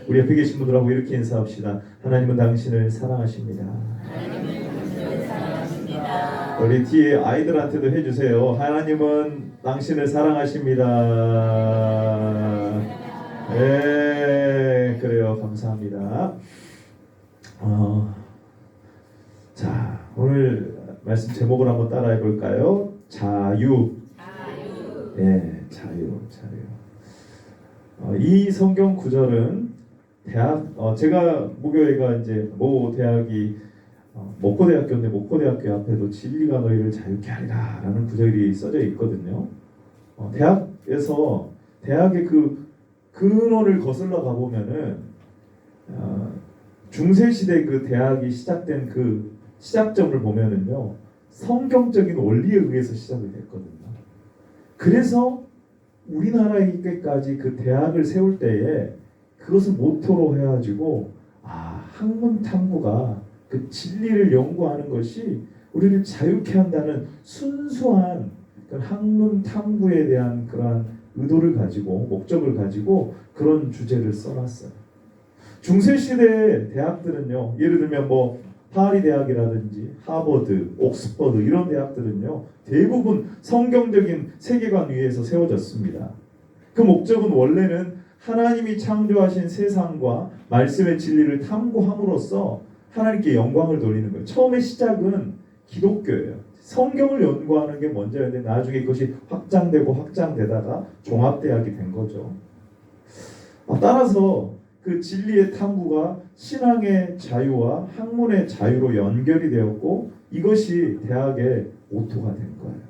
우리 옆에 계신 분들하고 이렇게 인사합시다. 하나님은 당신을 사랑하십니다. 우리 뒤에 아이들한테도 해주세요. 하나님은 당신을 사랑하십니다. 네, 그래요. 감사합니다. 자, 오늘 말씀 제목을 한번 따라해 볼까요? 자유. 예, 자유. 이 성경 구절은 제가 모교회가 이제 모 대학이 목포대학교인데 목포대학교 앞에도 진리가 너희를 자유케 하리라 라는 구절이 써져 있거든요. 대학의 그 근원을 거슬러 가보면은 중세시대 그 대학이 시작된 그 시작점을 보면은요, 성경적인 원리에 의해서 시작이 됐거든요. 그래서 우리나라에게까지 그 대학을 세울 때에 그것을 모토로 해가지고 학문 탐구가 그 진리를 연구하는 것이 우리를 자유케 한다는 순수한 학문 탐구에 대한 그러한 의도를 가지고 목적을 가지고 그런 주제를 써놨어요. 중세시대 대학들은요, 예를 들면 파리 대학이라든지 하버드, 옥스퍼드 이런 대학들은요, 대부분 성경적인 세계관 위에서 세워졌습니다. 그 목적은 원래는 하나님이 창조하신 세상과 말씀의 진리를 탐구함으로써 하나님께 영광을 돌리는 거예요. 처음에 시작은 기독교예요. 성경을 연구하는 게 먼저였는데 나중에 그것이 확장되다가 종합대학이 된 거죠. 따라서 그 진리의 탐구가 신앙의 자유와 학문의 자유로 연결이 되었고 이것이 대학의 모토가 된 거예요.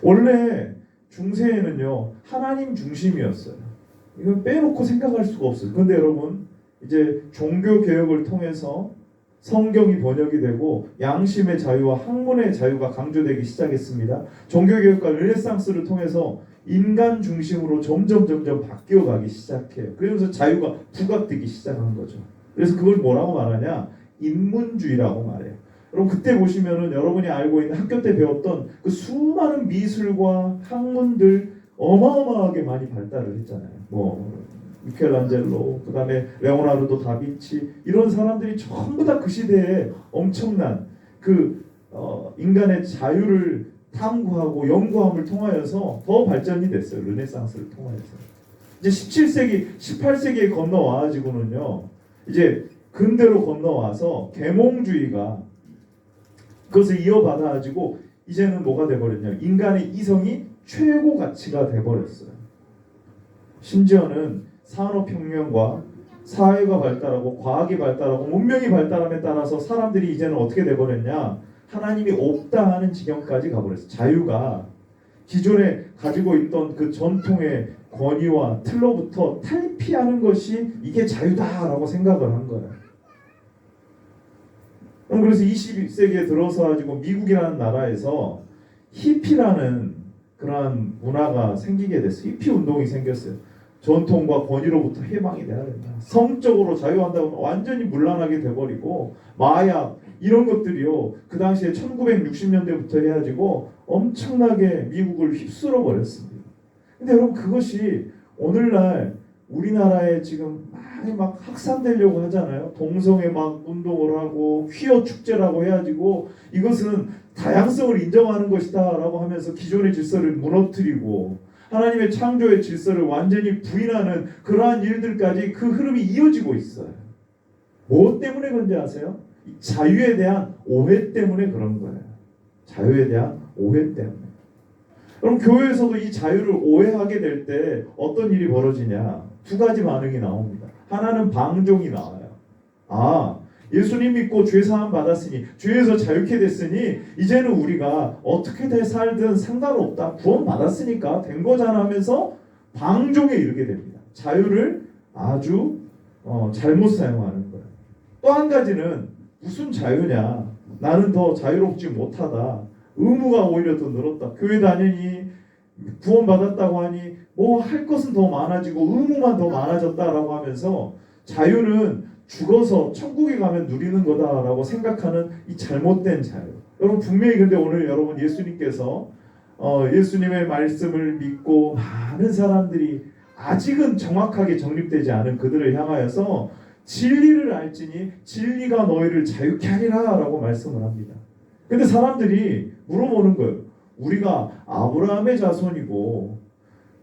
원래 중세에는요, 하나님 중심이었어요. 이건 빼놓고 생각할 수가 없어요. 그런데 여러분, 이제 종교 개혁을 통해서 성경이 번역이 되고 양심의 자유와 학문의 자유가 강조되기 시작했습니다. 종교 개혁과 르네상스를 통해서 인간 중심으로 점점 바뀌어가기 시작해요. 그러면서 자유가 부각되기 시작한 거죠. 그래서 그걸 뭐라고 말하냐? 인문주의라고 말해요. 여러분, 그때 보시면은 여러분이 알고 있는 학교 때 배웠던 그 수많은 미술과 학문들 어마어마하게 많이 발달을 했잖아요. 미켈란젤로, 그 다음에 레오나르도 다빈치, 이런 사람들이 전부 다 그 시대에 엄청난 인간의 자유를 탐구하고 연구함을 통하여서 더 발전이 됐어요. 르네상스를 통하여서. 이제 17세기, 18세기에 건너와가지고는요, 이제 근대로 건너와서 계몽주의가 그것을 이어받아가지고 이제는 뭐가 돼버렸냐? 인간의 이성이 최고 가치가 돼버렸어요. 심지어는 산업혁명과 사회가 발달하고 과학이 발달하고 문명이 발달함에 따라서 사람들이 이제는 어떻게 돼버렸냐? 하나님이 없다 하는 지경까지 가버렸어요. 자유가 기존에 가지고 있던 그 전통의 권위와 틀로부터 탈피하는 것이 이게 자유다라고 생각을 한 거예요. 그래서 21세기에 들어서 가지고 미국이라는 나라에서 히피라는 그러한 문화가 생기게 됐어요. 히피 운동이 생겼어요. 전통과 권위로부터 해방이 돼야 된다. 성적으로 자유한다고 완전히 문란하게 돼버리고 마약 이런 것들이요, 그 당시에 1960년대부터 해가지고 엄청나게 미국을 휩쓸어 버렸습니다. 근데 여러분, 그것이 오늘날 우리나라에 지금 많이 막 확산되려고 하잖아요. 동성애 막 운동을 하고 퀴어 축제라고 해가지고 이것은 다양성을 인정하는 것이다 라고 하면서 기존의 질서를 무너뜨리고 하나님의 창조의 질서를 완전히 부인하는 그러한 일들까지 그 흐름이 이어지고 있어요. 무엇 때문에 그런지 아세요? 자유에 대한 오해 때문에 그런 거예요. 자유에 대한 오해 때문에. 그럼 교회에서도 이 자유를 오해하게 될 때 어떤 일이 벌어지냐? 두 가지 반응이 나옵니다. 하나는 방종이 나와요. 예수님 믿고 죄사함 받았으니, 죄에서 자유케 됐으니 이제는 우리가 어떻게 살든 상관없다, 구원 받았으니까 된 거잖아 하면서 방종에 이르게 됩니다. 자유를 아주 잘못 사용하는 거예요. 또 한 가지는 무슨 자유냐, 나는 더 자유롭지 못하다, 의무가 오히려 더 늘었다, 교회 다니니 구원 받았다고 하니 할 것은 더 많아지고 의무만 더 많아졌다라고 하면서 자유는 죽어서 천국에 가면 누리는 거다라고 생각하는 이 잘못된 자유. 여러분, 분명히 근데 오늘 여러분, 예수님께서 예수님의 말씀을 믿고 많은 사람들이 아직은 정확하게 정립되지 않은 그들을 향하여서 진리를 알지니 진리가 너희를 자유케 하리라 라고 말씀을 합니다. 근데 사람들이 물어보는 거예요. 우리가 아브라함의 자손이고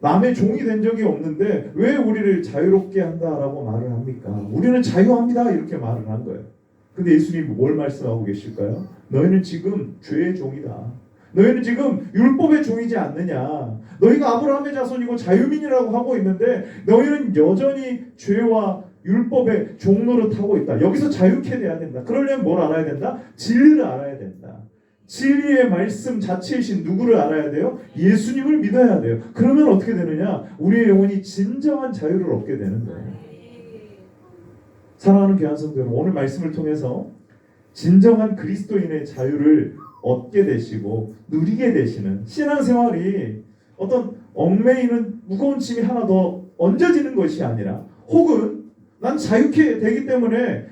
남의 종이 된 적이 없는데 왜 우리를 자유롭게 한다라고 말을 합니까? 우리는 자유합니다 이렇게 말을 한 거예요. 근데 예수님이 뭘 말씀하고 계실까요? 너희는 지금 죄의 종이다. 너희는 지금 율법의 종이지 않느냐. 너희가 아브라함의 자손이고 자유민이라고 하고 있는데 너희는 여전히 죄와 율법의 종노릇하고 있다. 여기서 자유케 돼야 된다. 그러려면 뭘 알아야 된다? 진리를 알아야 된다. 진리의 말씀 자체이신 누구를 알아야 돼요? 예수님을 믿어야 돼요. 그러면 어떻게 되느냐? 우리의 영혼이 진정한 자유를 얻게 되는 거예요. 사랑하는 귀한 성도 여러분, 오늘 말씀을 통해서 진정한 그리스도인의 자유를 얻게 되시고 누리게 되시는 신앙생활이 어떤 얽매이는 무거운 짐이 하나 더 얹어지는 것이 아니라, 혹은 난 자유케 되기 때문에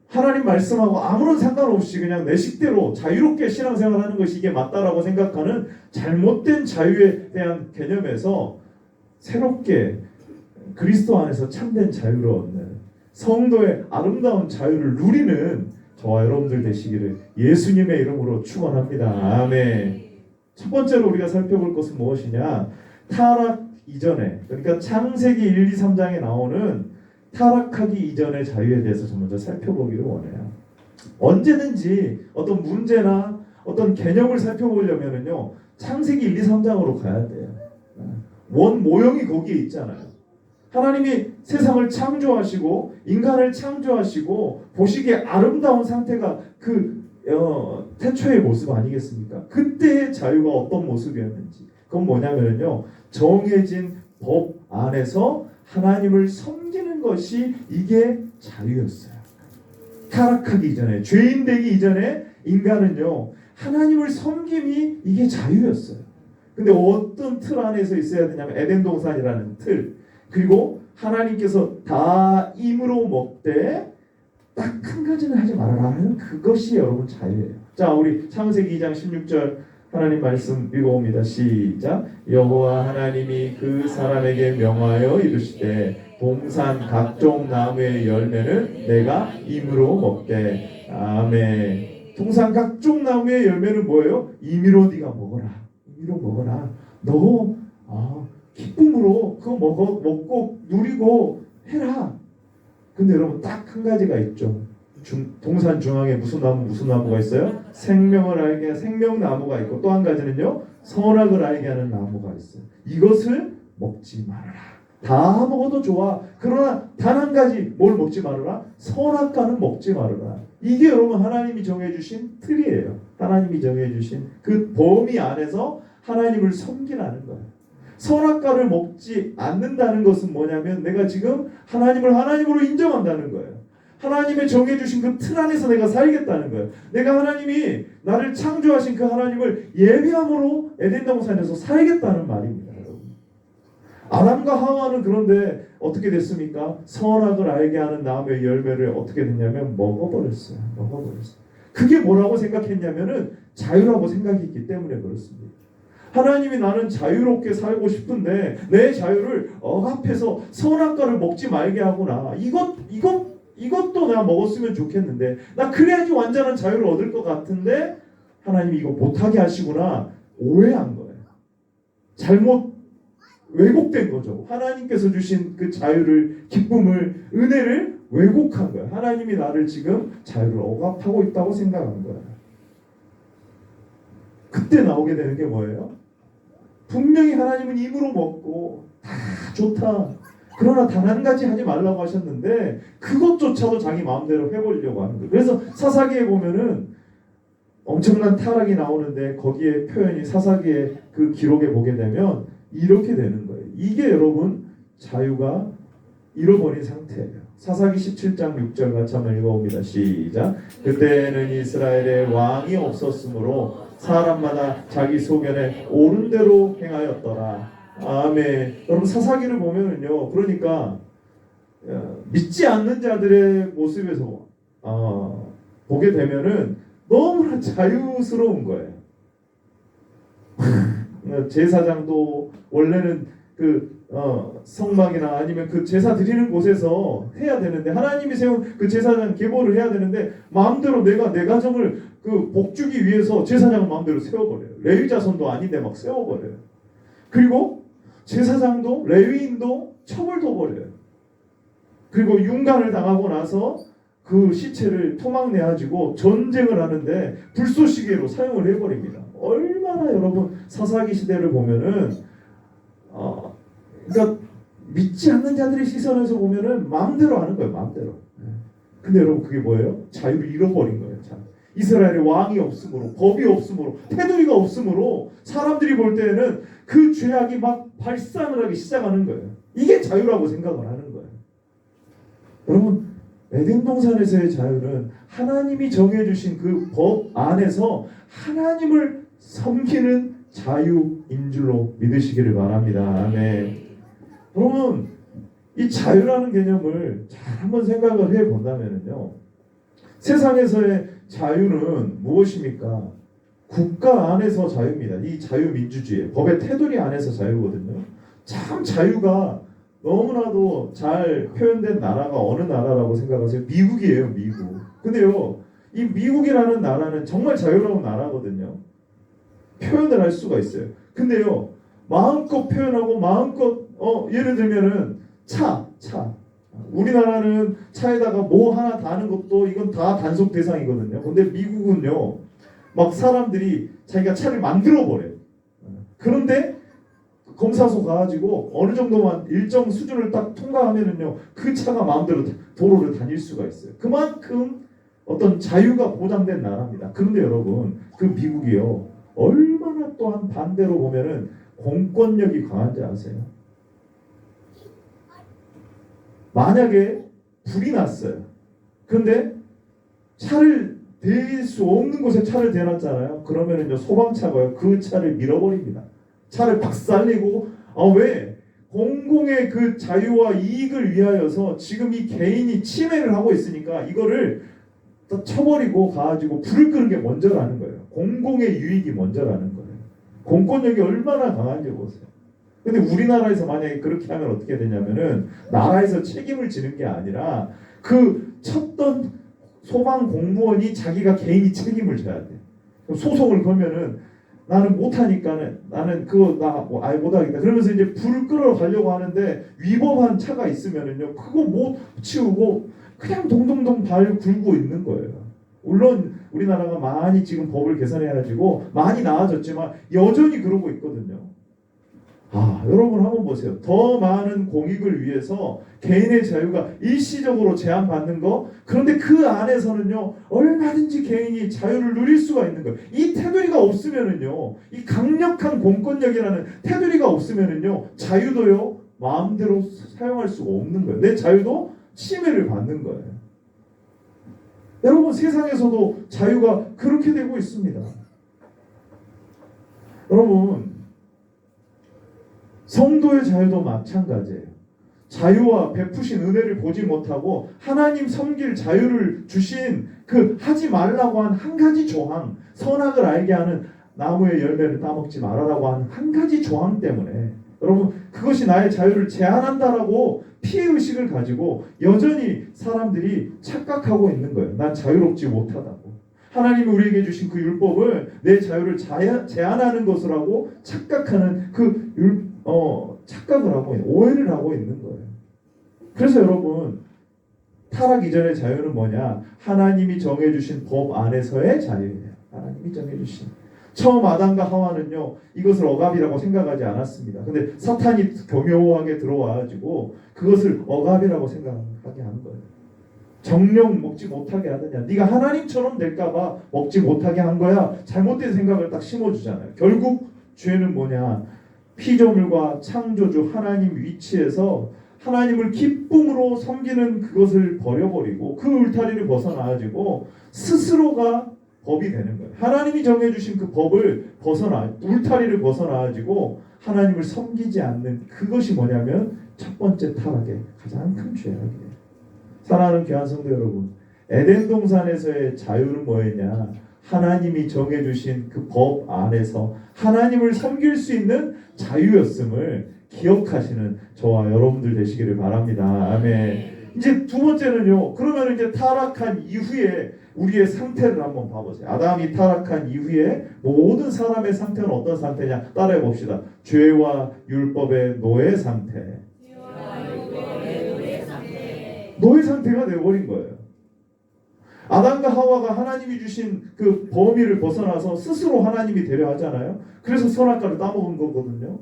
하나님 말씀하고 아무런 상관없이 그냥 내 식대로 자유롭게 신앙생활하는 것이 이게 맞다라고 생각하는 잘못된 자유에 대한 개념에서 새롭게 그리스도 안에서 참된 자유를 얻는 성도의 아름다운 자유를 누리는 저와 여러분들 되시기를 예수님의 이름으로 축원합니다. 아멘. 첫 번째로 우리가 살펴볼 것은 무엇이냐? 타락 이전에, 그러니까 창세기 1, 2, 3장에 나오는 타락하기 이전의 자유에 대해서 좀 먼저 살펴보기를 원해요. 언제든지 어떤 문제나 어떤 개념을 살펴보려면요, 창세기 1, 2, 3장으로 가야 돼요. 원 모형이 거기에 있잖아요. 하나님이 세상을 창조하시고 인간을 창조하시고 보시기에 아름다운 상태가 그 태초의 모습 아니겠습니까? 그때의 자유가 어떤 모습이었는지, 그건 뭐냐면요, 정해진 법 안에서 하나님을 섬기는 것이 이게 자유였어요. 타락하기 이전에, 죄인 되기 이전에 인간은요, 하나님을 섬김이 이게 자유였어요. 근데 어떤 틀 안에서 있어야 되냐면 에덴 동산이라는 틀, 그리고 하나님께서 다 임으로 먹되 딱 한 가지는 하지 말아라 하는 그것이 여러분 자유예요. 자, 우리 창세기 2장 16절 하나님 말씀 읽어봅니다. 시작. 여호와 하나님이 그 사람에게 명하여 이르시되 동산 각종 나무의 열매는 내가 임으로 먹되. 아멘. 동산 각종 나무의 열매는 뭐예요? 임의로 네가 먹어라. 임의로 먹어라. 너 기쁨으로 그거 먹고 누리고 해라. 근데 여러분 딱 한 가지가 있죠. 동산 중앙에 무슨 나무가 있어요? 생명을 알게 하는 생명나무가 있고, 또 한 가지는요, 선악을 알게 하는 나무가 있어요. 이것을 먹지 말아라. 다 먹어도 좋아. 그러나 단 한 가지 뭘 먹지 말아라? 선악과는 먹지 말아라. 이게 여러분 하나님이 정해주신 틀이에요. 하나님이 정해주신 그 범위 안에서 하나님을 섬기라는 거예요. 선악과를 먹지 않는다는 것은 뭐냐면 내가 지금 하나님을 하나님으로 인정한다는 거예요. 하나님의 정해주신 그 틀 안에서 내가 살겠다는 거예요. 내가 하나님이 나를 창조하신 그 하나님을 예배함으로 에덴 동산에서 살겠다는 말입니다. 여러분. 아담과 하와는 그런데 어떻게 됐습니까? 선악을 알게 하는 나무의 열매를 어떻게 됐냐면 먹어버렸어요. 그게 뭐라고 생각했냐면은 자유라고 생각했기 때문에 그렇습니다. 하나님이 나는 자유롭게 살고 싶은데 내 자유를 억압해서 선악과를 먹지 말게 하구나. 이것도 내가 먹었으면 좋겠는데, 나 그래야지 완전한 자유를 얻을 것 같은데 하나님이 이거 못하게 하시구나. 오해한 거예요. 잘못 왜곡된 거죠. 하나님께서 주신 그 자유를, 기쁨을, 은혜를 왜곡한 거예요. 하나님이 나를 지금 자유를 억압하고 있다고 생각한 거예요. 그때 나오게 되는 게 뭐예요? 분명히 하나님은 입으로 먹고 다 좋다. 그러나 단 한 가지 하지 말라고 하셨는데 그것조차도 자기 마음대로 해보려고 하는 거예요. 그래서 사사기에 보면은 엄청난 타락이 나오는데 거기에 표현이, 사사기의 그 기록에 보게 되면 이렇게 되는 거예요. 이게 여러분 자유가 잃어버린 상태예요. 사사기 17장 6절 같이 한번 읽어봅니다. 시작. 그때는 이스라엘에 왕이 없었으므로 사람마다 자기 소견에 옳은 대로 행하였더라. 아멘. 여러분 사사기를 보면은요, 그러니까 믿지 않는 자들의 모습에서 보게 되면은 너무나 자유스러운 거예요. 제사장도 원래는 성막이나 아니면 그 제사 드리는 곳에서 해야 되는데, 하나님이 세운 그 제사장 계보를 해야 되는데 마음대로 내가 내 가정을 그 복주기 위해서 제사장을 마음대로 세워버려요. 레위 자손도 아닌데 막 세워버려요. 그리고 제사장도 레위인도 처벌도 버려요. 그리고 융간을 당하고 나서 그 시체를 토막내가지고 전쟁을 하는데 불쏘시개로 사용을 해버립니다. 얼마나 여러분 사사기 시대를 보면은 그러니까 믿지 않는 자들의 시선에서 보면은 마음대로 하는 거예요. 마음대로. 근데 여러분 그게 뭐예요? 자유를 잃어버린 거예요. 이스라엘에 왕이 없으므로, 법이 없으므로, 테두리가 없으므로 사람들이 볼 때에는 그 죄악이 막 발산을 하기 시작하는 거예요. 이게 자유라고 생각을 하는 거예요. 여러분, 에덴 동산에서의 자유는 하나님이 정해주신 그 법 안에서 하나님을 섬기는 자유인 줄로 믿으시기를 바랍니다. 아멘. 여러분, 이 자유라는 개념을 잘 한번 생각을 해본다면요, 세상에서의 자유는 무엇입니까? 국가 안에서 자유입니다. 이 자유민주주의, 법의 테두리 안에서 자유거든요. 참 자유가 너무나도 잘 표현된 나라가 어느 나라라고 생각하세요? 미국이에요, 미국. 근데요, 이 미국이라는 나라는 정말 자유로운 나라거든요. 표현을 할 수가 있어요. 근데요, 마음껏 표현하고 마음껏 예를 들면은 차. 우리나라는 차에다가 뭐 하나 다는 것도 이건 다 단속 대상이거든요. 근데 미국은요, 막 사람들이 자기가 차를 만들어 버려요. 그런데 검사소 가가지고 어느 정도만 일정 수준을 딱 통과하면은요, 그 차가 마음대로 도로를 다닐 수가 있어요. 그만큼 어떤 자유가 보장된 나라입니다. 그런데 여러분, 그 미국이요, 얼마나 또한 반대로 보면은 공권력이 강한지 아세요? 만약에 불이 났어요. 그런데 차를 댈 수 없는 곳에 차를 대놨잖아요. 그러면은요, 소방차가요, 그 차를 밀어버립니다. 차를 박살내고, 왜? 공공의 그 자유와 이익을 위하여서 지금 이 개인이 침해를 하고 있으니까 이거를 쳐버리고 가지고 불을 끄는 게 먼저라는 거예요. 공공의 유익이 먼저라는 거예요. 공권력이 얼마나 강한지 보세요. 근데 우리나라에서 만약에 그렇게 하면 어떻게 되냐면은, 나라에서 책임을 지는 게 아니라 그 쳤던 소방 공무원이 자기가 개인이 책임을 져야 돼. 소송을 걸면은 나는 못하니까는, 나는 그거 아예 못하겠다. 그러면서 이제 불을 끌어가려고 하는데 위법한 차가 있으면은요, 그거 못 치우고 그냥 동동동 발 굴고 있는 거예요. 물론 우리나라가 많이 지금 법을 개선해가지고 많이 나아졌지만 여전히 그러고 있거든요. 여러분 한번 보세요. 더 많은 공익을 위해서 개인의 자유가 일시적으로 제한받는 거, 그런데 그 안에서는요, 얼마든지 개인이 자유를 누릴 수가 있는 거예요. 이 테두리가 없으면은요, 이 강력한 공권력이라는 테두리가 없으면은요, 자유도요, 마음대로 사용할 수가 없는 거예요. 내 자유도 침해를 받는 거예요. 여러분, 세상에서도 자유가 그렇게 되고 있습니다. 여러분, 성도의 자유도 마찬가지예요. 자유와 베푸신 은혜를 보지 못하고 하나님 섬길 자유를 주신 그 하지 말라고 한 한 가지 조항, 선악을 알게 하는 나무의 열매를 따먹지 말아라고 한 한 가지 조항 때문에, 여러분, 그것이 나의 자유를 제한한다라고 피해의식을 가지고 여전히 사람들이 착각하고 있는 거예요. 난 자유롭지 못하다고. 하나님이 우리에게 주신 그 율법을 내 자유를 제한하는 것이라고 착각하는 착각을 하고 있는, 오해를 하고 있는 거예요. 그래서 여러분, 타락 이전의 자유는 뭐냐? 하나님이 정해주신 법 안에서의 자유예요. 하나님이 정해주신. 처음 아담과 하와는요, 이것을 억압이라고 생각하지 않았습니다. 근데 사탄이 교묘하게 들어와가지고 그것을 억압이라고 생각하게 한 거예요. 정령 먹지 못하게 하느냐, 네가 하나님처럼 될까봐 먹지 못하게 한 거야. 잘못된 생각을 딱 심어주잖아요. 결국 죄는 뭐냐? 피조물과 창조주 하나님 위치에서 하나님을 기쁨으로 섬기는 그것을 버려버리고 그 울타리를 벗어나가지고 스스로가 법이 되는 거예요. 하나님이 정해주신 그 법을 울타리를 벗어나가지고 하나님을 섬기지 않는, 그것이 뭐냐면 첫 번째 타락의 가장 큰 죄악이에요. 사랑하는 귀한 성도 여러분, 에덴 동산에서의 자유는 뭐였냐? 하나님이 정해주신 그 법 안에서 하나님을 섬길 수 있는 자유였음을 기억하시는 저와 여러분들 되시기를 바랍니다. 아멘. 이제 두 번째는요. 그러면 이제 타락한 이후에 우리의 상태를 한번 봐보세요. 아담이 타락한 이후에 모든 사람의 상태는 어떤 상태냐? 따라해 봅시다. 죄와 율법의 노예 상태. 노예 상태가 되어버린 거예요. 아담과 하와가 하나님이 주신 그 범위를 벗어나서 스스로 하나님이 되려 하잖아요. 그래서 선악과를 따먹은 거거든요.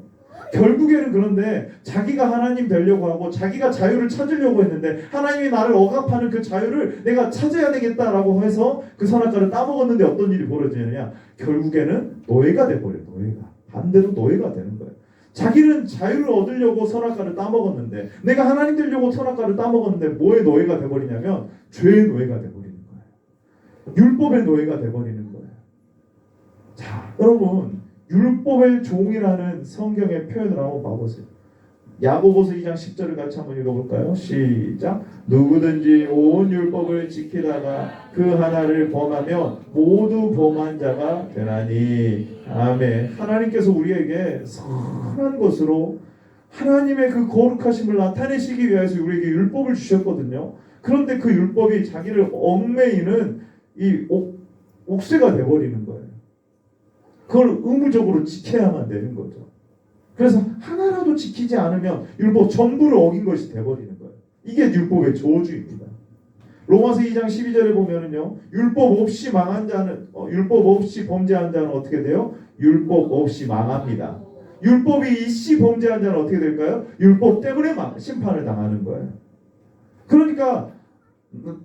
결국에는 그런데 자기가 하나님 되려고 하고 자기가 자유를 찾으려고 했는데 하나님이 나를 억압하는 그 자유를 내가 찾아야 되겠다라고 해서 그 선악과를 따먹었는데 어떤 일이 벌어지느냐? 결국에는 노예가 돼버려요. 노예가. 반대로 노예가 되는 거예요. 자기는 자유를 얻으려고 선악과를 따먹었는데 내가 하나님 되려고 선악과를 따먹었는데 뭐의 노예가 돼버리냐면 죄의 노예가 돼버리는 거예요. 율법의 노예가 돼버리는 거예요. 자, 여러분 율법의 종이라는 성경의 표현을 한번 봐보세요. 야고보서 2장 10절을 같이 한번 읽어볼까요? 시작. 누구든지 온 율법을 지키다가 그 하나를 범하면 모두 범한 자가 되나니. 아멘. 하나님께서 우리에게 선한 것으로 하나님의 그 거룩하심을 나타내시기 위해서 우리에게 율법을 주셨거든요. 그런데 그 율법이 자기를 얽매이는 이 옥새가 돼버리는 거예요. 그걸 의무적으로 지켜야만 되는 거죠. 그래서 하나라도 지키지 않으면 율법 전부를 어긴 것이 돼버리는 거예요. 이게 율법의 저주입니다. 로마서 2장 12절에 보면은요, 율법 없이 망한 자는 율법 없이 범죄한 자는 어떻게 돼요? 율법 없이 망합니다. 율법이 있이 범죄한 자는 어떻게 될까요? 율법 때문에 심판을 당하는 거예요. 그러니까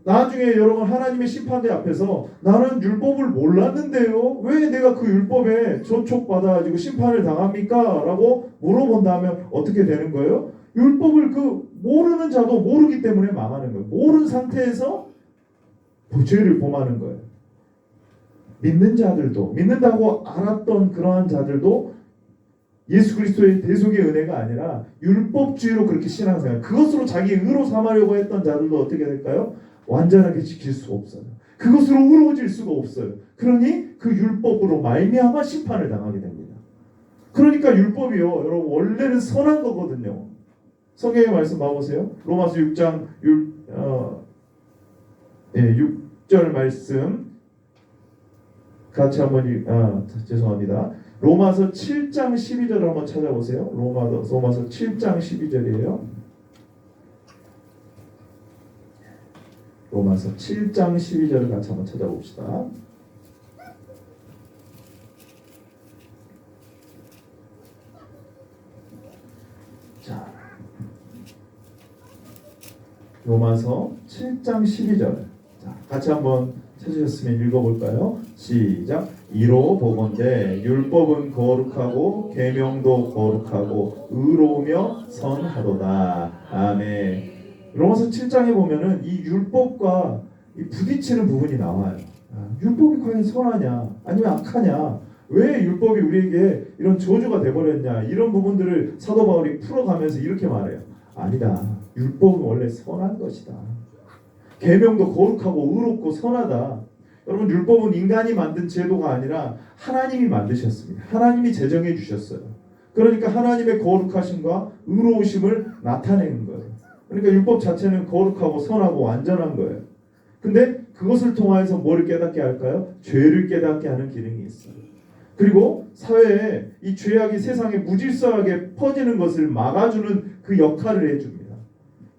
나중에 여러분 하나님의 심판대 앞에서 나는 율법을 몰랐는데요. 왜 내가 그 율법에 조촉받아가지고 심판을 당합니까? 라고 물어본다면 어떻게 되는 거예요? 율법을 그 모르는 자도 모르기 때문에 망하는 거예요. 모르는 상태에서 죄를 범하는 거예요. 믿는 자들도 믿는다고 알았던 그러한 자들도 예수 그리스도의 대속의 은혜가 아니라 율법주의로 그렇게 신앙생활 그것으로 자기 의로 삼으려고 했던 자들도 어떻게 될까요? 완전하게 지킬 수 없어요. 그것으로 의로워질 수가 없어요. 그러니 그 율법으로 말미암아 심판을 당하게 됩니다. 그러니까 율법이요 여러분 원래는 선한 거거든요. 성경의 말씀 봐보세요. 로마서 6장 6절 말씀 같이 한번 죄송합니다. 로마서 7장 12절을 한번 찾아보세요. 로마서 7장 12절이에요. 로마서 7장 12절을 같이 한번 찾아봅시다. 자, 로마서 7장 12절. 자, 같이 한번 찾으셨으면 읽어볼까요? 시작. 이로 보건대 율법은 거룩하고 계명도 거룩하고 의로우며 선하도다. 아멘. 로마서 7장에 보면은 이 율법과 이 부딪히는 부분이 나와요. 율법이 과연 선하냐 아니면 악하냐, 왜 율법이 우리에게 이런 저주가 돼버렸냐, 이런 부분들을 사도 바울이 풀어가면서 이렇게 말해요. 아니다. 율법은 원래 선한 것이다. 계명도 거룩하고 의롭고 선하다. 여러분 율법은 인간이 만든 제도가 아니라 하나님이 만드셨습니다. 하나님이 제정해 주셨어요. 그러니까 하나님의 거룩하심과 의로우심을 나타내는 거예요. 그러니까 율법 자체는 거룩하고 선하고 완전한 거예요. 근데 그것을 통하여서 뭐를 깨닫게 할까요? 죄를 깨닫게 하는 기능이 있어요. 그리고 사회에 이 죄악이 세상에 무질서하게 퍼지는 것을 막아주는 그 역할을 해줍니다.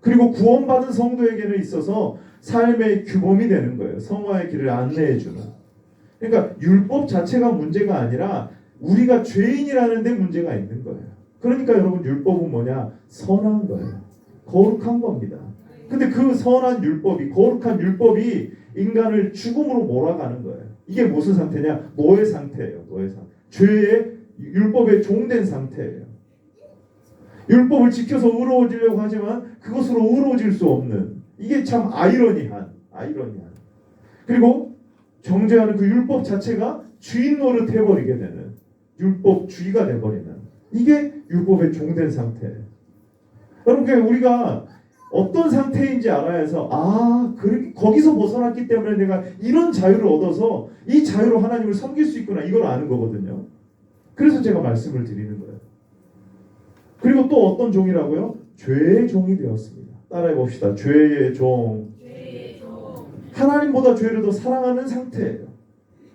그리고 구원받은 성도에게는 있어서 삶의 규범이 되는 거예요. 성화의 길을 안내해주는. 그러니까 율법 자체가 문제가 아니라 우리가 죄인이라는 데 문제가 있는 거예요. 그러니까 여러분 율법은 뭐냐? 선한 거예요. 거룩한 겁니다. 근데 그 선한 율법이, 거룩한 율법이 인간을 죽음으로 몰아가는 거예요. 이게 무슨 상태냐? 노예 상태예요. 노예 상태. 죄의 율법에 종된 상태예요. 율법을 지켜서 의로워지려고 하지만 그것으로 의로워질 수 없는, 이게 참 아이러니한. 그리고 정죄하는 그 율법 자체가 주인 노릇 해버리게 되는, 율법주의가 돼버리는, 이게 율법에 종된 상태예요. 여러분 우리가 어떤 상태인지 알아야 해서 거기서 벗어났기 때문에 내가 이런 자유를 얻어서 이 자유로 하나님을 섬길 수 있구나, 이걸 아는 거거든요. 그래서 제가 말씀을 드리는 거예요. 그리고 또 어떤 종이라고요? 죄의 종이 되었습니다. 따라해 봅시다. 죄의 종. 하나님보다 죄를 더 사랑하는 상태예요.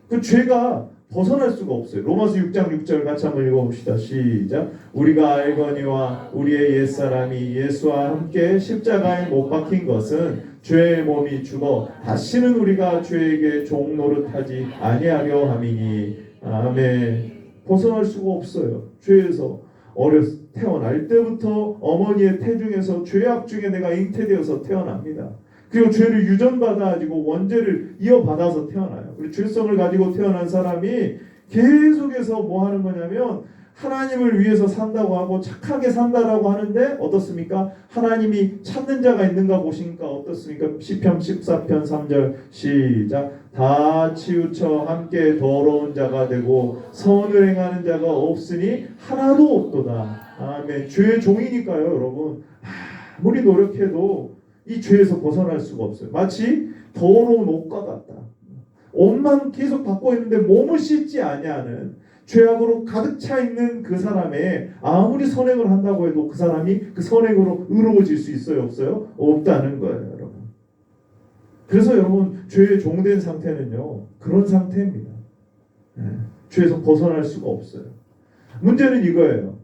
그 죄가 벗어날 수가 없어요. 로마서 6장 6절 같이 한번 읽어봅시다. 시작. 우리가 알거니와 우리의 옛사람이 예수와 함께 십자가에 못 박힌 것은 죄의 몸이 죽어 다시는 우리가 죄에게 종 노릇하지 아니하려 함이니. 아멘. 벗어날 수가 없어요. 죄에서 태어날 때부터 어머니의 태중에서 죄악 중에 내가 잉태되어서 태어납니다. 그리고 죄를 유전받아가지고 원죄를 이어받아서 태어나요. 그리고 죄성을 가지고 태어난 사람이 계속해서 뭐 하는 거냐면 하나님을 위해서 산다고 하고 착하게 산다라고 하는데 어떻습니까? 하나님이 찾는 자가 있는가 보시니까 어떻습니까? 시편 14편 3절 시작. 다 치우쳐 함께 더러운 자가 되고 선을 행하는 자가 없으니 하나도 없도다. 아멘. 죄의 종이니까요, 여러분. 아무리 노력해도 이 죄에서 벗어날 수가 없어요. 마치 더러운 옷과 같다. 옷만 계속 받고 있는데 몸을 씻지 아니하는 죄악으로 가득 차 있는 그 사람의 아무리 선행을 한다고 해도 그 사람이 그 선행으로 의로워질 수 있어요, 없어요? 없다는 거예요, 여러분. 그래서 여러분 죄의 종된 상태는요 그런 상태입니다. 죄에서 벗어날 수가 없어요. 문제는 이거예요.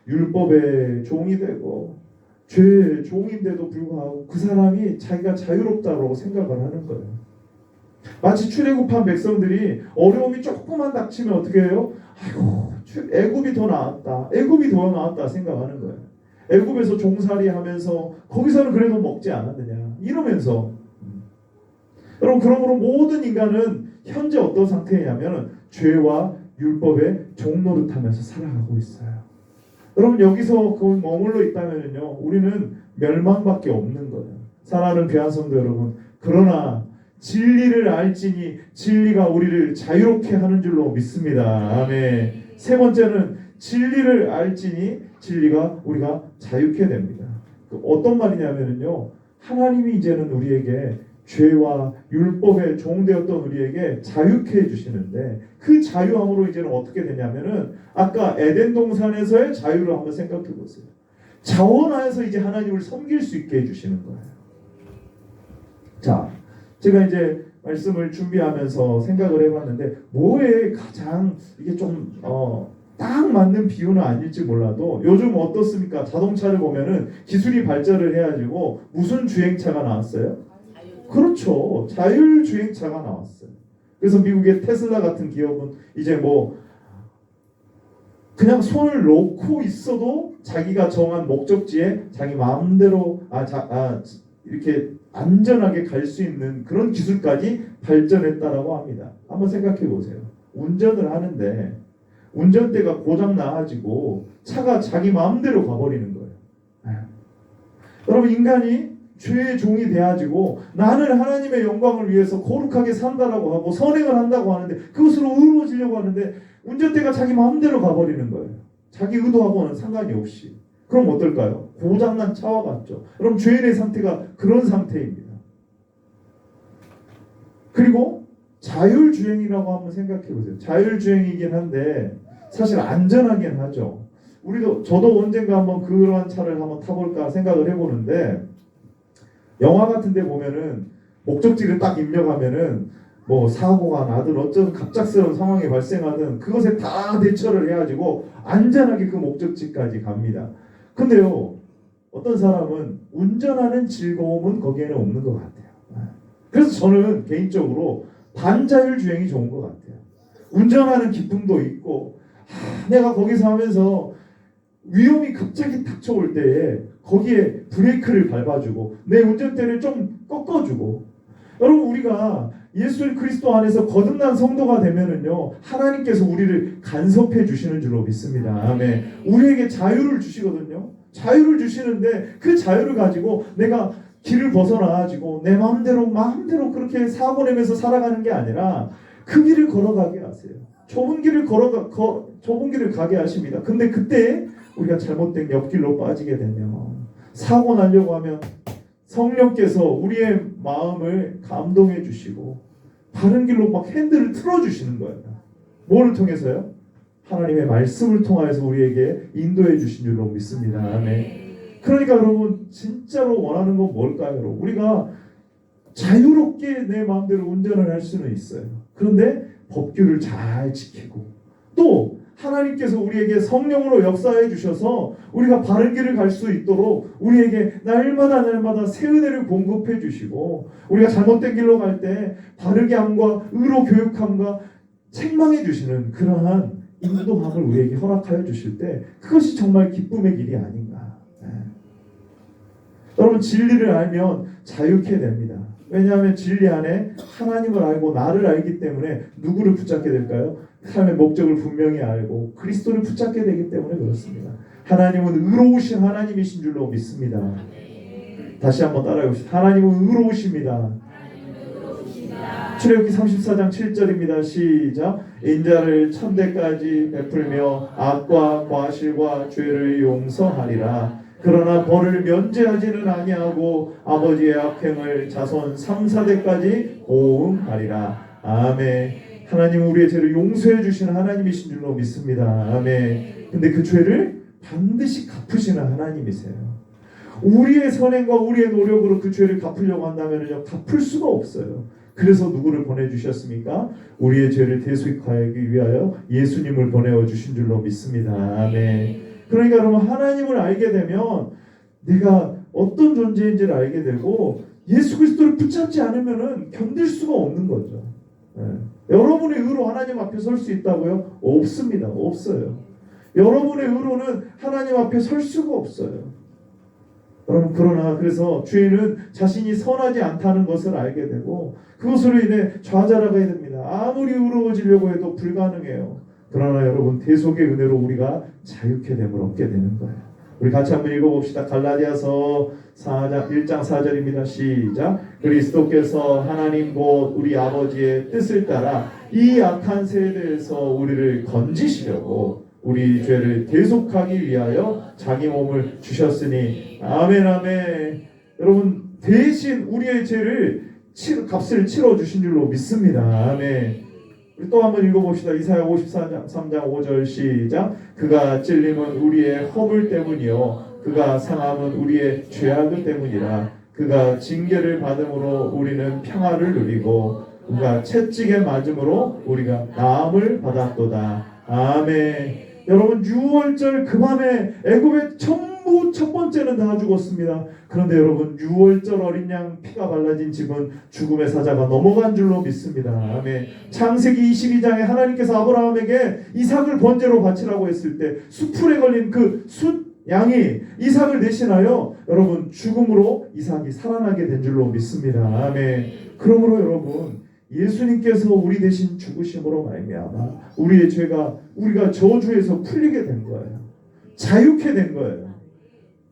율법의 종이 되고 죄의 종인데도 불구하고 그 사람이 자기가 자유롭다고 생각을 하는 거예요. 마치 출애굽한 백성들이 어려움이 조금만 닥치면 어떻게 해요? 아이고, 애굽이 더 나았다. 애굽이 더 나았다 생각하는 거예요. 애굽에서 종살이 하면서 거기서는 그래도 먹지 않았느냐 이러면서. 여러분, 그러므로 모든 인간은 현재 어떤 상태냐면 죄와 율법의 종노릇하면서 살아가고 있어요. 여러분, 여기서 그걸 머물러 있다면요 우리는 멸망밖에 없는 거예요. 사랑하는 귀한 성도 여러분, 그러나 진리를 알지니 진리가 우리를 자유롭게 하는 줄로 믿습니다. 아멘. 세 번째는 진리를 알지니 진리가 우리가 자유케 됩니다. 어떤 말이냐면요 하나님이 이제는 우리에게 죄와 율법의 종되었던 우리에게 자유케 해주시는데 그 자유함으로 이제는 어떻게 되냐면은 아까 에덴 동산에서의 자유를 한번 생각해 보세요. 자원하에서 이제 하나님을 섬길 수 있게 해주시는 거예요. 자, 제가 이제 말씀을 준비하면서 생각을 해봤는데 뭐에 가장 이게 좀 딱 맞는 비유는 아닐지 몰라도 요즘 어떻습니까? 자동차를 보면은 기술이 발전을 해가지고 무슨 주행차가 나왔어요? 그렇죠. 자율주행차가 나왔어요. 그래서 미국의 테슬라 같은 기업은 이제 뭐 그냥 손을 놓고 있어도 자기가 정한 목적지에 자기 마음대로 이렇게 안전하게 갈 수 있는 그런 기술까지 발전했다라고 합니다. 한번 생각해 보세요. 운전을 하는데 운전대가 고장 나가지고 차가 자기 마음대로 가버리는 거예요. 여러분, 인간이 죄의 종이 돼가지고 나는 하나님의 영광을 위해서 거룩하게 산다라고 하고 선행을 한다고 하는데 그것으로 의로워지려고 하는데 운전대가 자기 마음대로 가버리는 거예요. 자기 의도하고는 상관이 없이. 그럼 어떨까요? 고장난 차와 같죠. 그럼 죄인의 상태가 그런 상태입니다. 그리고 자율주행이라고 한번 생각해 보세요. 자율주행이긴 한데 사실 안전하긴 하죠. 저도 언젠가 한번 그러한 차를 한번 타볼까 생각을 해보는데 영화 같은 데 보면은 목적지를 딱 입력하면은 뭐 사고가 나든 어쩌든 갑작스러운 상황이 발생하든 그것에 다 대처를 해가지고 안전하게 그 목적지까지 갑니다. 근데요 어떤 사람은 운전하는 즐거움은 거기에는 없는 것 같아요. 그래서 저는 개인적으로 반자율주행이 좋은 것 같아요. 운전하는 기쁨도 있고 내가 거기서 하면서 위험이 갑자기 닥쳐올 때에 거기에 브레이크를 밟아주고 내 운전대를 좀 꺾어주고. 여러분, 우리가 예수 그리스도 안에서 거듭난 성도가 되면은요 하나님께서 우리를 간섭해 주시는 줄로 믿습니다. 아멘. 우리에게 자유를 주시거든요. 자유를 주시는데 그 자유를 가지고 내가 길을 벗어나가지고 내 마음대로 그렇게 사고 내면서 살아가는 게 아니라 그 길을 걸어가게 하세요. 좁은 길을 가게 하십니다. 근데 그때 우리가 잘못된 옆길로 빠지게 되면 사고 나려고 하면 성령께서 우리의 마음을 감동해 주시고 바른 길로 막 핸들을 틀어주시는 거예요. 뭐를 통해서요? 하나님의 말씀을 통하여서 우리에게 인도해 주신 줄로 믿습니다. 아멘. 그러니까 여러분 진짜로 원하는 건 뭘까요? 여러분? 우리가 자유롭게 내 마음대로 운전을 할 수는 있어요. 그런데 법규를 잘 지키고 또 하나님께서 우리에게 성령으로 역사해 주셔서 우리가 바른 길을 갈 수 있도록 우리에게 날마다 새 은혜를 공급해 주시고 우리가 잘못된 길로 갈 때 바르게 함과 의로 교육함과 책망해 주시는 그러한 인도함을 우리에게 허락하여 주실 때 그것이 정말 기쁨의 길이 아닌가. 여러분 진리를 알면 자유케 됩니다. 왜냐하면 진리 안에 하나님을 알고 나를 알기 때문에 누구를 붙잡게 될까요? 삶의 목적을 분명히 알고 그리스도를 붙잡게 되기 때문에 그렇습니다. 하나님은 의로우신 하나님이신 줄로 믿습니다. 다시 한번 따라해 봅시다. 하나님은 의로우십니다. 출애굽기 34장 7절입니다. 시작. 인자를 천대까지 베풀며 악과 과실과 죄를 용서하리라. 그러나 벌을 면제하지는 아니하고 아버지의 악행을 자손 3, 4대까지 고응하리라. 아멘. 하나님은 우리의 죄를 용서해 주시는 하나님이신 줄로 믿습니다. 아멘. 근데 그 죄를 반드시 갚으시는 하나님이세요. 우리의 선행과 우리의 노력으로 그 죄를 갚으려고 한다면요 갚을 수가 없어요. 그래서 누구를 보내주셨습니까? 우리의 죄를 대속하기 위하여 예수님을 보내주신 줄로 믿습니다. 아멘. 그러니까 여러분 하나님을 알게 되면 내가 어떤 존재인지를 알게 되고 예수 그리스도를 붙잡지 않으면 견딜 수가 없는 거죠. 여러분의 의로 하나님 앞에 설 수 있다고요? 없습니다. 없어요. 여러분의 의로는 하나님 앞에 설 수가 없어요. 여러분 그러나 그래서 죄인은 자신이 선하지 않다는 것을 알게 되고 그것으로 인해 좌절하게 됩니다. 아무리 의로워지려고 해도 불가능해요. 그러나 여러분 대속의 은혜로 우리가 자유케 됨을 얻게 되는 거예요. 우리 같이 한번 읽어봅시다. 갈라디아서 1장 4절입니다. 시작. 그리스도께서 하나님 곧 우리 아버지의 뜻을 따라 이 악한 세대에서 우리를 건지시려고 우리 죄를 대속하기 위하여 자기 몸을 주셨으니 아멘 아멘. 여러분 대신 우리의 죄를 값을 치러주신 줄로 믿습니다. 아멘. 우리 또 한번 읽어봅시다. 이사야 53장 5절 시작. 그가 찔림은 우리의 허물 때문이요 그가 상함은 우리의 죄악 때문이라. 그가 징계를 받음으로 우리는 평화를 누리고 그가 채찍에 맞음으로 우리가 나음을 받았도다. 아멘. 여러분 6월절 그 밤에 애굽의 전부 첫 번째는 다 죽었습니다. 그런데 여러분 6월절 어린 양 피가 발라진 집은 죽음의 사자가 넘어간 줄로 믿습니다. 아멘. 창세기 22장에 하나님께서 아브라함에게 이삭을 번제로 바치라고 했을 때 수풀에 걸린 그 숫 양이 이삭을 대신하여 여러분 죽음으로 이삭이 살아나게 된 줄로 믿습니다. 아멘. 그러므로 여러분 예수님께서 우리 대신 죽으심으로 말미암아 우리의 죄가 우리가 저주에서 풀리게 된 거예요. 자유케 된 거예요.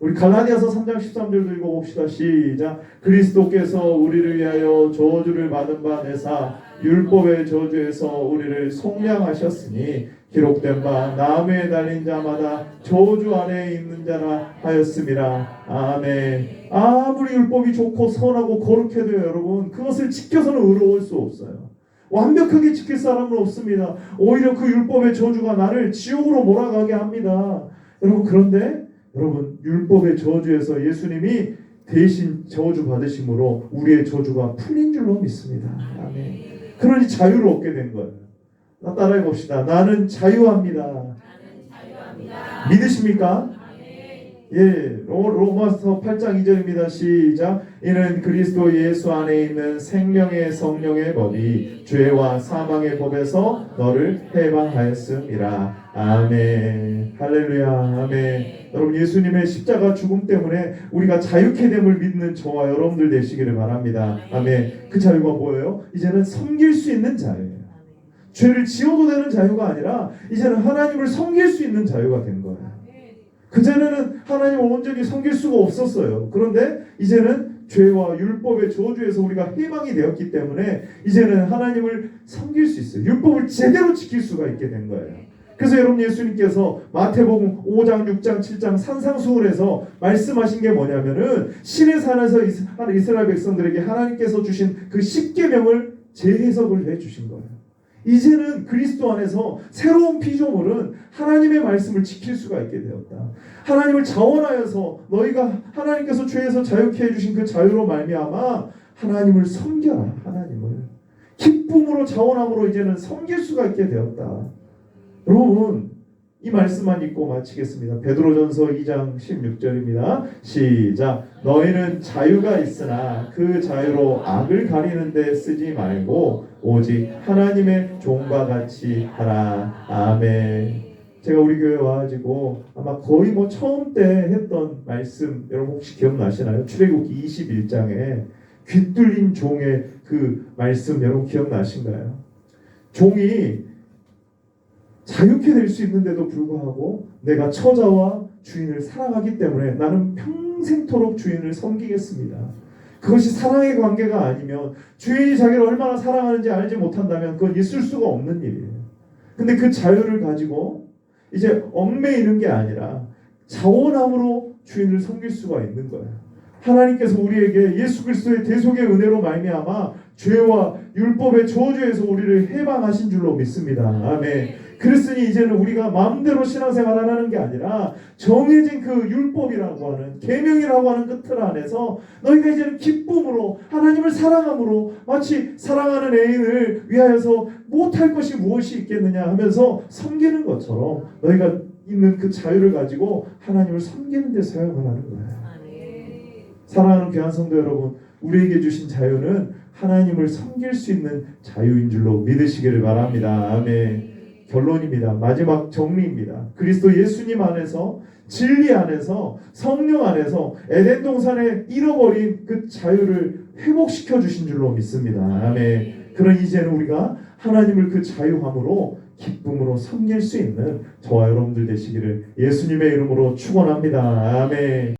우리 갈라디아서 3장 13절도 읽어봅시다. 시작. 그리스도께서 우리를 위하여 저주를 받은 바 되사 율법의 저주에서 우리를 속량하셨으니 기록된 바 나무에 달린 자마다 저주 아래에 있는 자라 하였음이라. 아멘. 아무리 율법이 좋고 선하고 거룩해도 여러분 그것을 지켜서는 의로울 수 없어요. 완벽하게 지킬 사람은 없습니다. 오히려 그 율법의 저주가 나를 지옥으로 몰아가게 합니다. 여러분 그런데 여러분 율법의 저주에서 예수님이 대신 저주 받으심으로 우리의 저주가 풀린 줄로 믿습니다. 아멘. 그러니 자유를 얻게 된 거예요. 따라해 봅시다. 나는 자유합니다. 믿으십니까? 예, 로마서 8장 2절입니다. 시작. 이는 그리스도 예수 안에 있는 생명의 성령의 법이 죄와 사망의 법에서 너를 해방하였음이라. 아멘. 할렐루야. 아멘. 여러분 예수님의 십자가 죽음 때문에 우리가 자유케 됨을 믿는 저와 여러분들 되시기를 바랍니다. 아멘. 그 자유가 뭐예요? 이제는 섬길 수 있는 자유예요. 죄를 지어도 되는 자유가 아니라 이제는 하나님을 섬길 수 있는 자유가 된 거예요. 그전에는 하나님을 온전히 섬길 수가 없었어요. 그런데 이제는 죄와 율법의 저주에서 우리가 해방이 되었기 때문에 이제는 하나님을 섬길 수 있어요. 율법을 제대로 지킬 수가 있게 된 거예요. 그래서 여러분 예수님께서 마태복음 5장, 6장, 7장 산상수훈에서 말씀하신 게 뭐냐면은 신의 산에서 이스라엘 백성들에게 하나님께서 주신 그 십계명을 재해석을 해 주신 거예요. 이제는 그리스도 안에서 새로운 피조물은 하나님의 말씀을 지킬 수가 있게 되었다. 하나님을 자원하여서 너희가 하나님께서 죄에서 자유케 해주신 그 자유로 말미암아 하나님을 섬겨라. 하나님을 기쁨으로 자원함으로 이제는 섬길 수가 있게 되었다. 여러분, 이 말씀만 읽고 마치겠습니다. 베드로전서 2장 16절입니다. 시작. 너희는 자유가 있으나 그 자유로 악을 가리는 데 쓰지 말고 오직 하나님의 종과 같이 하라. 아멘. 제가 우리 교회 와가지고 아마 거의 처음 때 했던 말씀 여러분 혹시 기억나시나요? 출애굽기 21장에 귀 뚫린 종의 그 말씀 여러분 기억나신가요? 종이 자유케 될 수 있는데도 불구하고 내가 처자와 주인을 사랑하기 때문에 나는 평생토록 주인을 섬기겠습니다. 그것이 사랑의 관계가 아니면 주인이 자기를 얼마나 사랑하는지 알지 못한다면 그건 있을 수가 없는 일이에요. 근데 그 자유를 가지고 이제 얽매이는 게 아니라 자원함으로 주인을 섬길 수가 있는 거예요. 하나님께서 우리에게 예수 그리스도의 대속의 은혜로 말미암아 죄와 율법의 저주에서 우리를 해방하신 줄로 믿습니다. 아멘. 그랬으니 이제는 우리가 마음대로 신앙생활 안 하는 게 아니라 정해진 그 율법이라고 하는 계명이라고 하는 그 틀 안에서 너희가 이제는 기쁨으로 하나님을 사랑함으로 마치 사랑하는 애인을 위하여서 못할 것이 무엇이 있겠느냐 하면서 섬기는 것처럼 너희가 있는 그 자유를 가지고 하나님을 섬기는 데 사용을 하는 거예요. 사랑하는 귀한 성도 여러분, 우리에게 주신 자유는 하나님을 섬길 수 있는 자유인 줄로 믿으시기를 바랍니다. 아멘. 결론입니다. 마지막 정리입니다. 그리스도 예수님 안에서 진리 안에서 성령 안에서 에덴 동산에 잃어버린 그 자유를 회복시켜 주신 줄로 믿습니다. 아멘. 그런 이제는 우리가 하나님을 그 자유함으로 기쁨으로 섬길 수 있는 저와 여러분들 되시기를 예수님의 이름으로 축원합니다. 아멘.